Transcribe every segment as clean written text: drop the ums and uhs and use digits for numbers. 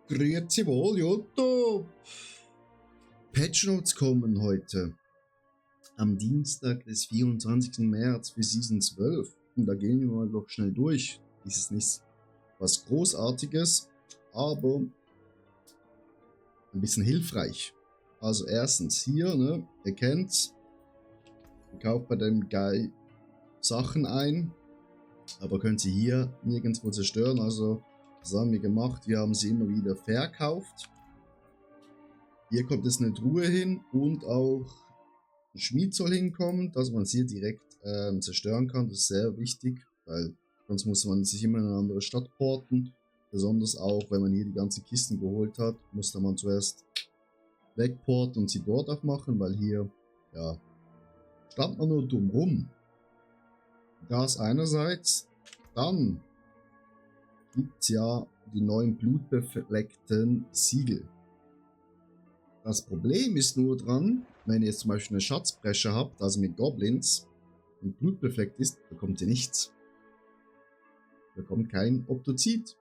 Grüezi wohl, YouTube! Patch Notes kommen heute am Dienstag des 24. März für Season 12. Und da gehen wir mal doch schnell durch. Dies ist nicht was Großartiges, aber ein bisschen hilfreich. Also erstens hier, ne, ihr kennt's, ihr kauft bei dem Guy Sachen ein, aber könnt sie hier nirgendwo zerstören. Also das haben wir gemacht, wir haben sie immer wieder verkauft. Hier kommt jetzt eine Truhe hin und auch ein Schmied soll hinkommen, dass man sie direkt zerstören kann. Das ist sehr wichtig, weil sonst muss man sich immer in eine andere Stadt porten. Besonders auch, wenn man hier die ganzen Kisten geholt hat, musste man zuerst wegporten und sie dort aufmachen, weil hier, ja, stand man nur dumm rum. Das einerseits. Dann gibt es ja die neuen blutbefleckten Siegel. Das Problem ist nur dran, wenn ihr jetzt zum Beispiel eine Schatzbresche habt, also mit Goblins, und blutbefleckt ist, bekommt ihr nichts. Ihr bekommt kein Optozid.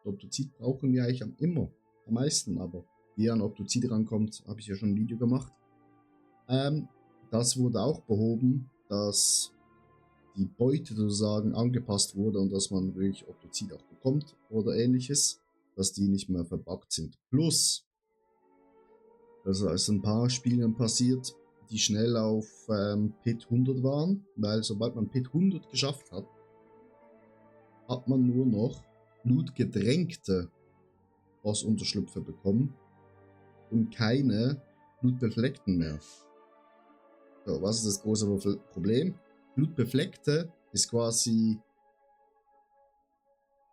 Optozid brauchen wir eigentlich immer, am meisten, aber wie ihr an Optozid rankommt, habe ich ja schon ein Video gemacht. Das wurde auch behoben, dass die Beute sozusagen angepasst wurde und dass man wirklich Optozid auch bekommt oder ähnliches, dass die nicht mehr verbuggt sind. Plus, das ist ein paar Spielen passiert, die schnell auf Pit 100 waren, weil sobald man Pit 100 geschafft hat, hat man nur noch blutgedrängte Bossunterschlüpfe bekommen und keine blutbefleckten mehr. So, was ist das große Problem? Blutbefleckte ist quasi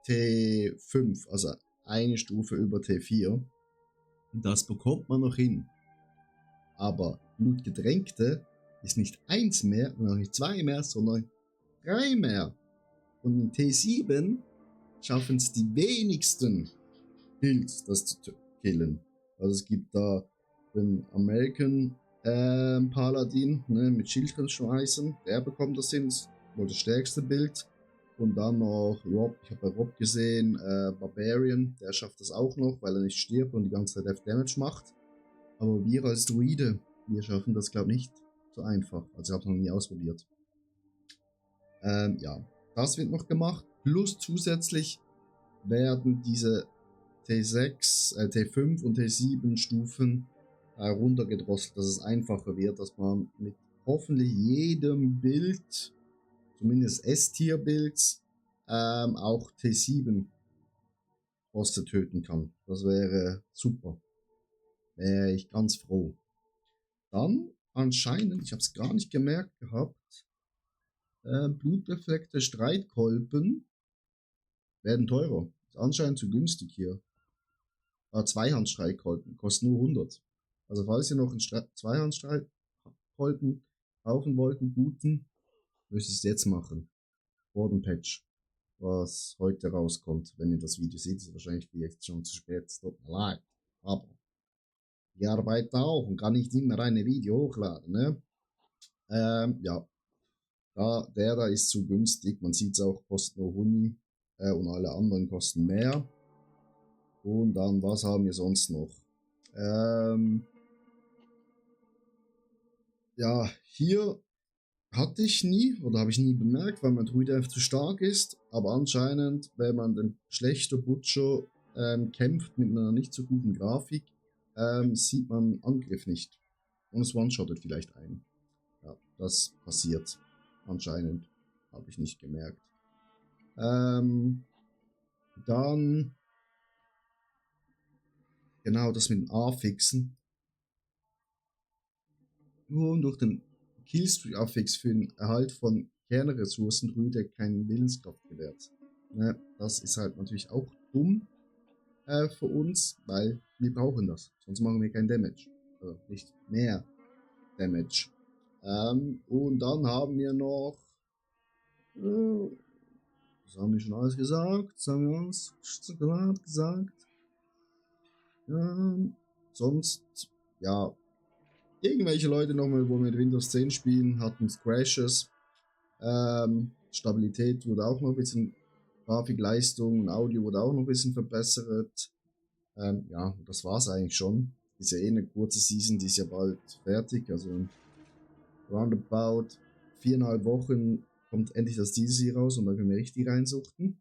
T5, also eine Stufe über T4. Das bekommt man noch hin. Aber blutgedrängte ist nicht 1 mehr und auch nicht 2 mehr, sondern 3 mehr. Und in T7 schaffen es die wenigsten Pilz, das zu killen. Also es gibt da den American Paladin, ne, mit Schildkrötenschmeißen, der bekommt das hin, wohl das stärkste Bild. Und dann noch Rob, ich habe bei Rob gesehen, Barbarian, der schafft das auch noch, weil er nicht stirbt und die ganze Zeit Death Damage macht. Aber wir als Druide, wir schaffen das, glaube ich, nicht so einfach. Also ich habe es noch nie ausprobiert. Ja, das wird noch gemacht. Plus zusätzlich werden diese T6, T5 und T7 Stufen runtergedrosselt, dass es einfacher wird, dass man mit hoffentlich jedem Bild, zumindest S-Tier-Builds, auch T7 Bosse töten kann. Das wäre super. Wäre ich ganz froh. Dann anscheinend, ich habe es gar nicht gemerkt gehabt, blutbefleckte Streitkolben werden teurer. Ist anscheinend zu günstig hier. Zweihandstreitkolben kosten nur 100. Also falls ihr noch einen Zweihandstreitkolben kaufen wollt, einen guten, müsst ihr es jetzt machen. Vor dem Patch, was heute rauskommt. Wenn ihr das Video seht, ist es wahrscheinlich vielleicht schon zu spät. Es tut mir leid. Aber ich arbeite auch und kann nicht immer eine Video hochladen, ne? Ja. Der da ist zu günstig. Man sieht es auch, kostet nur Huni. Und alle anderen kosten mehr. Und dann, was haben wir sonst noch? Ja, hier hatte ich nie oder habe ich nie bemerkt, weil mein Druide einfach zu stark ist. Aber anscheinend, wenn man den schlechten Butcher kämpft mit einer nicht so guten Grafik, sieht man Angriff nicht. Und es one-shottet vielleicht ein. Ja, das passiert. Anscheinend. Habe ich nicht gemerkt. Dann genau das mit dem A-Fixen. Nur durch den Killstreak-Affix für den Erhalt von Kernressourcen Druide keinen Willenskraft gewährt. Ne, das ist halt natürlich auch dumm für uns, weil wir brauchen das. Sonst machen wir kein Damage. Also nicht mehr Damage. Und dann haben wir noch. Das haben wir schon alles gesagt. Das haben wir uns gesagt. Sonst, ja. Irgendwelche Leute nochmal, wo mit Windows 10 spielen, hatten Crashes. Stabilität wurde auch noch ein bisschen, Grafikleistung und Audio wurde auch noch ein bisschen verbessert. Ja, das war's eigentlich schon. Ist ja eh eine kurze Season, die ist ja bald fertig. Also roundabout 4,5 Wochen kommt endlich das DLC raus und dann können wir richtig reinsuchten.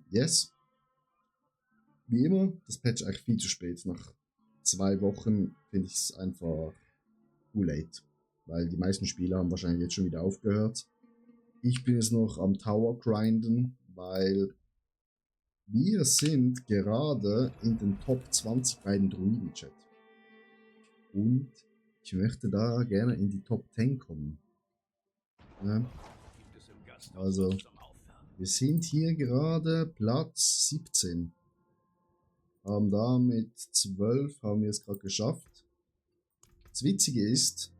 Yes. Wie immer, das Patch eigentlich viel zu spät. Nach 2 Wochen finde ich es einfach too late. Weil die meisten Spieler haben wahrscheinlich jetzt schon wieder aufgehört. Ich bin jetzt noch am Tower grinden, weil wir sind gerade in den Top 20 bei den Druiden-Chat. Und ich möchte da gerne in die Top 10 kommen. Ja. Also, wir sind hier gerade Platz 17. Haben da mit 12 haben wir es gerade geschafft. Das Witzige ist,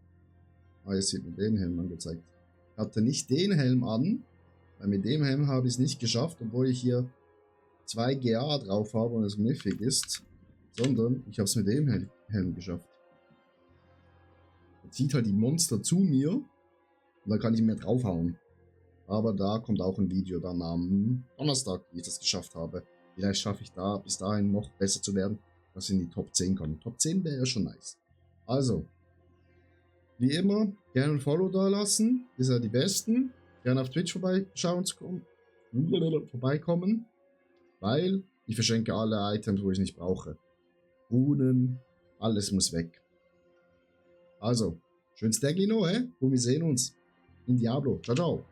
jetzt wird mir den Helm angezeigt. Ich hatte nicht den Helm an, weil mit dem Helm habe ich es nicht geschafft, obwohl ich hier 2 GA drauf habe und es Mythic ist, sondern ich habe es mit dem Helm geschafft. Jetzt zieht halt die Monster zu mir und dann kann ich mehr draufhauen. Aber da kommt auch ein Video dann am Donnerstag, wie ich das geschafft habe. Vielleicht schaffe ich da bis dahin noch besser zu werden, dass ich in die Top 10 komme. Top 10 wäre ja schon nice. Also, wie immer, gerne ein Follow da lassen. Ihr seid die Besten. Gerne auf Twitch vorbeikommen, weil ich verschenke alle Items, wo ich nicht brauche. Runen, alles muss weg. Also, schönes Tag noch, und wir sehen uns in Diablo. Ciao, ciao.